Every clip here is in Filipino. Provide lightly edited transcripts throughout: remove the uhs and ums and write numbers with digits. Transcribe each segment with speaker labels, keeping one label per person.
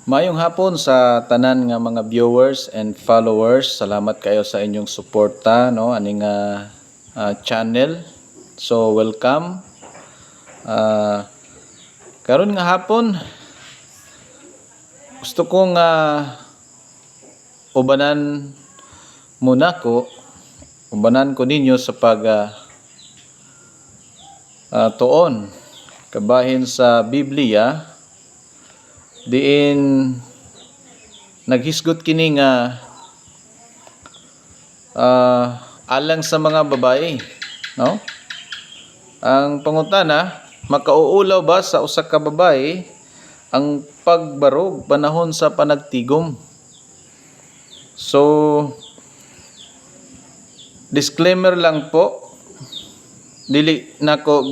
Speaker 1: Mayong hapon sa tanan nga mga viewers and followers. Salamat kayo sa inyong suporta no aning channel. So welcome. Karon nga hapon gusto kong ubanan ko ninyo sa tuon kabahin sa Biblia diin naghisgot kini nga alang sa mga babae, no? Ang pangutana, makauulaw ba sa usa ka babae ang pagbarog panahon sa panagtigom? So disclaimer lang po, dili nako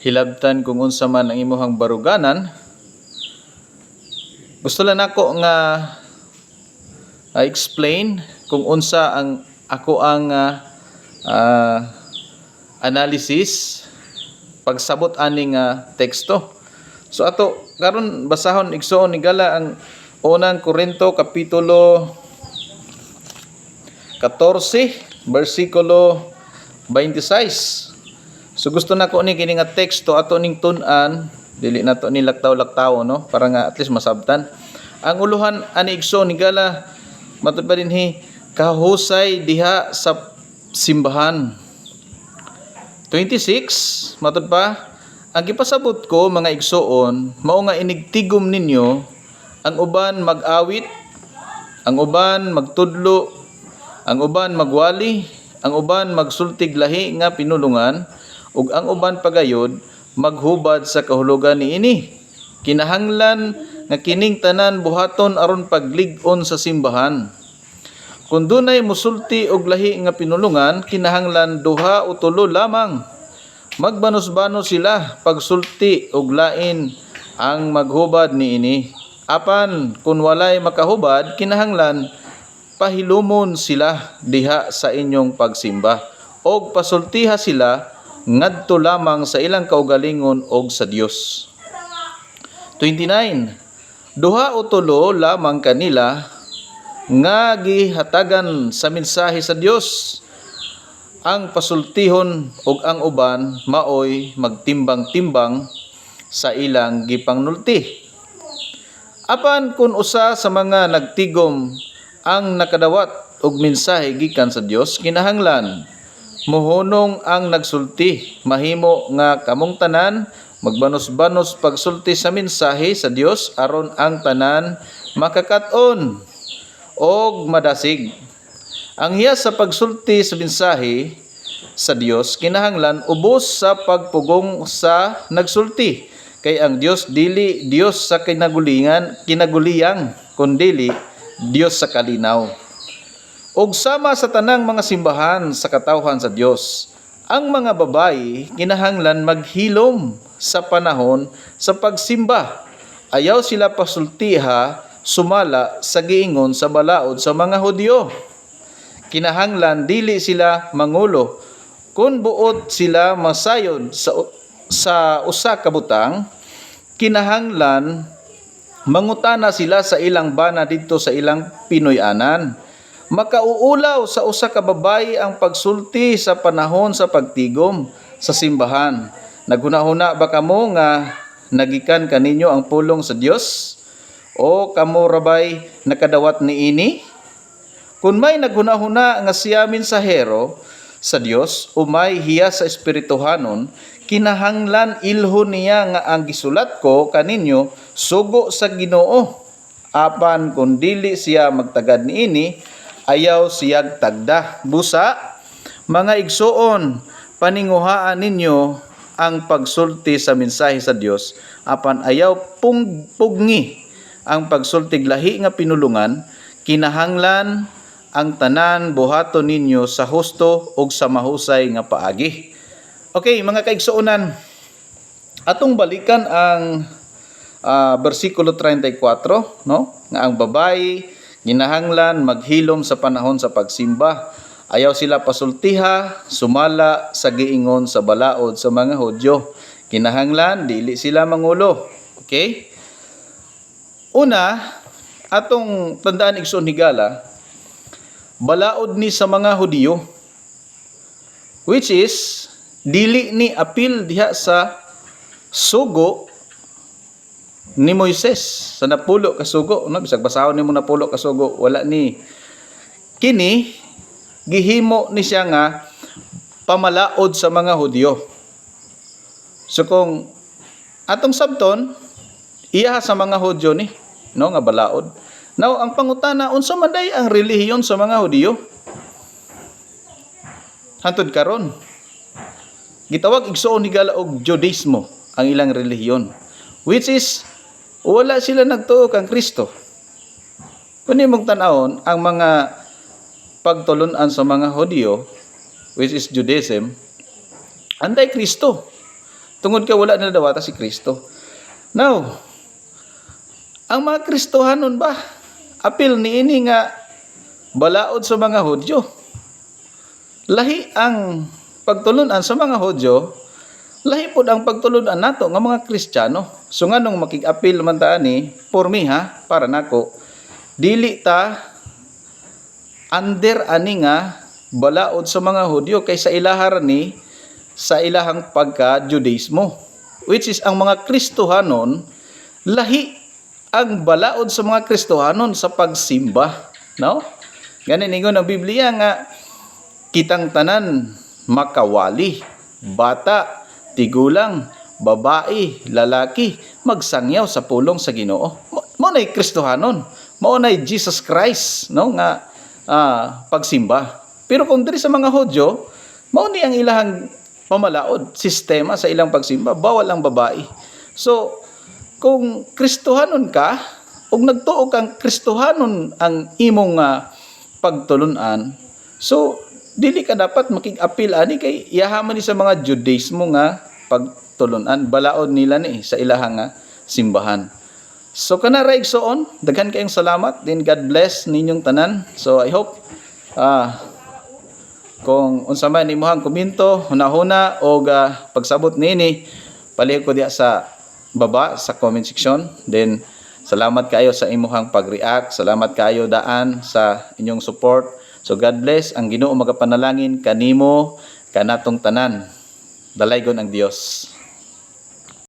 Speaker 1: hilabtan kung unsa man ang imuhang baruganan. Gusto lang nako nga explain kung unsa ang analysis pagsabot aning teksto. So ato karon basahon igsoon ni gala ang unang Korinto kapitulo 14 bersikulo 26. So gusto nako ni kini nga teksto ato ning tun-an, dili nato ni laktaw-laktaw no, para nga at least masabtan. Ang uluhan ani igsoon ni gala matud pa dinhi kahusay diha sa simbahan. 26 matud pa, ang gipasabot ko mga igsoon mao nga inigtigom ninyo ang uban mag-awit, ang uban magtudlo, ang uban magwali, ang uban magsultig lahi nga pinulungan, ug ang uban pagayod maghubad sa kahulugan niini. Kinahanglan nga kining tanan buhaton aron paglig-on sa simbahan. Kung dunay musulti og lahi nga pinulungan, kinahanglan duha o tulo lamang. Magbanos-banos sila pagsulti og lain ang maghubad niini. Apan kung walay makahubad, kinahanglan pahilumon sila diha sa inyong pagsimba og pasultiha sila ngadto lamang sa ilang kaugalingon og sa Dios. 29. Duha o tulo lamang kanila nga gihatagan sa mensahe sa Dios ang pasultihon ug ang uban maoy magtimbang-timbang sa ilang gipangnulti. Apan kun usa sa mga nagtigom ang nakadawat og mensahe gikan sa Dios, kinahanglan muhunong ang nagsulti, mahimo nga kamong tanan magbanos-banos pagsulti sa mensahe sa Dios aron ang tanan makakat-on og madasig. Ang hiya sa pagsulti sa mensahe sa Dios kinahanglan ubos sa pagpugong sa nagsulti, kay ang Dios dili Dios sa kinaguliyang kundi Dios sa kalinaw. Og sama sa tanang mga simbahan sa katawhan sa Dios, ang mga babayi kinahanglan maghilom sa panahon sa pagsimba. Ayaw sila pasultiha sumala sa giingon sa balaod sa mga Hudyo. Kinahanglan dili sila mangulo. Kung buot sila masayod sa usa ka butang, kinahanglan mangutana sila sa ilang bana didto sa ilang Pinoy-anan. Makauulaw sa usa ka babayi ang pagsulti sa panahon sa pagtigom sa simbahan. Naghuna-huna ba kamo nga nagikan kaninyo ang pulong sa Dios? O kamo rabay nakadawat niini? Kung may naghuna-huna nga siya mensahero sa Dios o may hiya sa espirituhanon, kinahanglan ilhon niya nga ang gisulat ko kaninyo sugo sa Ginoo. Apan kung dili siya magtagad niini, ayaw siyag tagda. Busa, mga igsoon, paninguhaan ninyo ang pagsulti sa mensahe sa Dios, apan ayaw pugni ang pagsultig lahi nga pinulungan. Kinahanglan ang tanan buhaton ninyo sa husto ug sa mahusay nga paagi. Okay, mga kaigsuonan, atong balikan ang bersikulo 34, no? Nga ang babayi ginahanglan maghilom sa panahon sa pagsimba. Ayaw sila pasultiha sumala sa giingon sa balaod sa mga Hudyo. Kinahanglan dili sila mangulo. Okay? Una, atong tandaan igsoon higala, balaod ni sa mga Hudiyo, which is dili ni apil diha sa sugo ni Moises sa napulo ka sugo, no? Bisag basahon nimo napulo ka sugo, wala ni kini gihimo ni siya nga pamalaod sa mga Hudiyo. So kung atong sabton iya sa mga Hudyo ni, no, nga balaod. Now ang pangutana, unsa man day ang relihiyon sa mga Hudiyo? Hantod karon gitawag igsoon higala og Judaismo ang ilang relihiyon, which is wala sila nagtuo kang Kristo. Kunin mong tanawon ang mga pagtulunan sa mga Hudiyo, which is Judaism, anday Kristo. Tungod ka wala na dawata si Kristo. Now, ang mga Kristohanon ba, apil niini nga balaod sa mga Hudyo. Lahi ang pagtulunan sa mga Hudyo, lahi pod ang pagtulunan nato nga mga Kristiyano. So nganong makig-apil man ta ani, for me ha, para nako, dili ta under ani nga balaod sa mga Hudyo kaysa ilahar ni sa ilahang pagka-Judaismo, which is ang mga Kristohanon, lahi ang balaod sa mga Kristohanon sa pagsimba, no? Ganin ingon ang Biblia nga kitang tanan makawali, bata, tigulang, babae, lalaki, magsangyaw sa pulong sa Ginoo. Mao nay Kristohanon, mao nay Jesus Christ, no, nga pagsimba. Pero kung diri sa mga Hudyo, mao ni ang ilahang pamalaod, sistema sa ilang pagsimba, bawal ang babae. So, kung Kristohanon ka, o nagtuo kang Kristohanon ang imong pagtulunan, so, dili ka dapat makig-apil ani kay yahaman ni sa mga Judaismo nga pagtulunan, balaod nila ni sa ilahang simbahan. So, kana ra igsoon, daghan kayong salamat, then God bless ninyong tanan. So, I hope, kung unsa man imuhang komento, hunahuna o pagsabot nini, palihog ko diha sa baba sa comment section. Then salamat kayo sa imuhang pag-react, salamat kayo daan sa inyong support. So God bless, ang Ginoo magapanalangin kanimo kanatong tanan. Dalaygon ang Dios.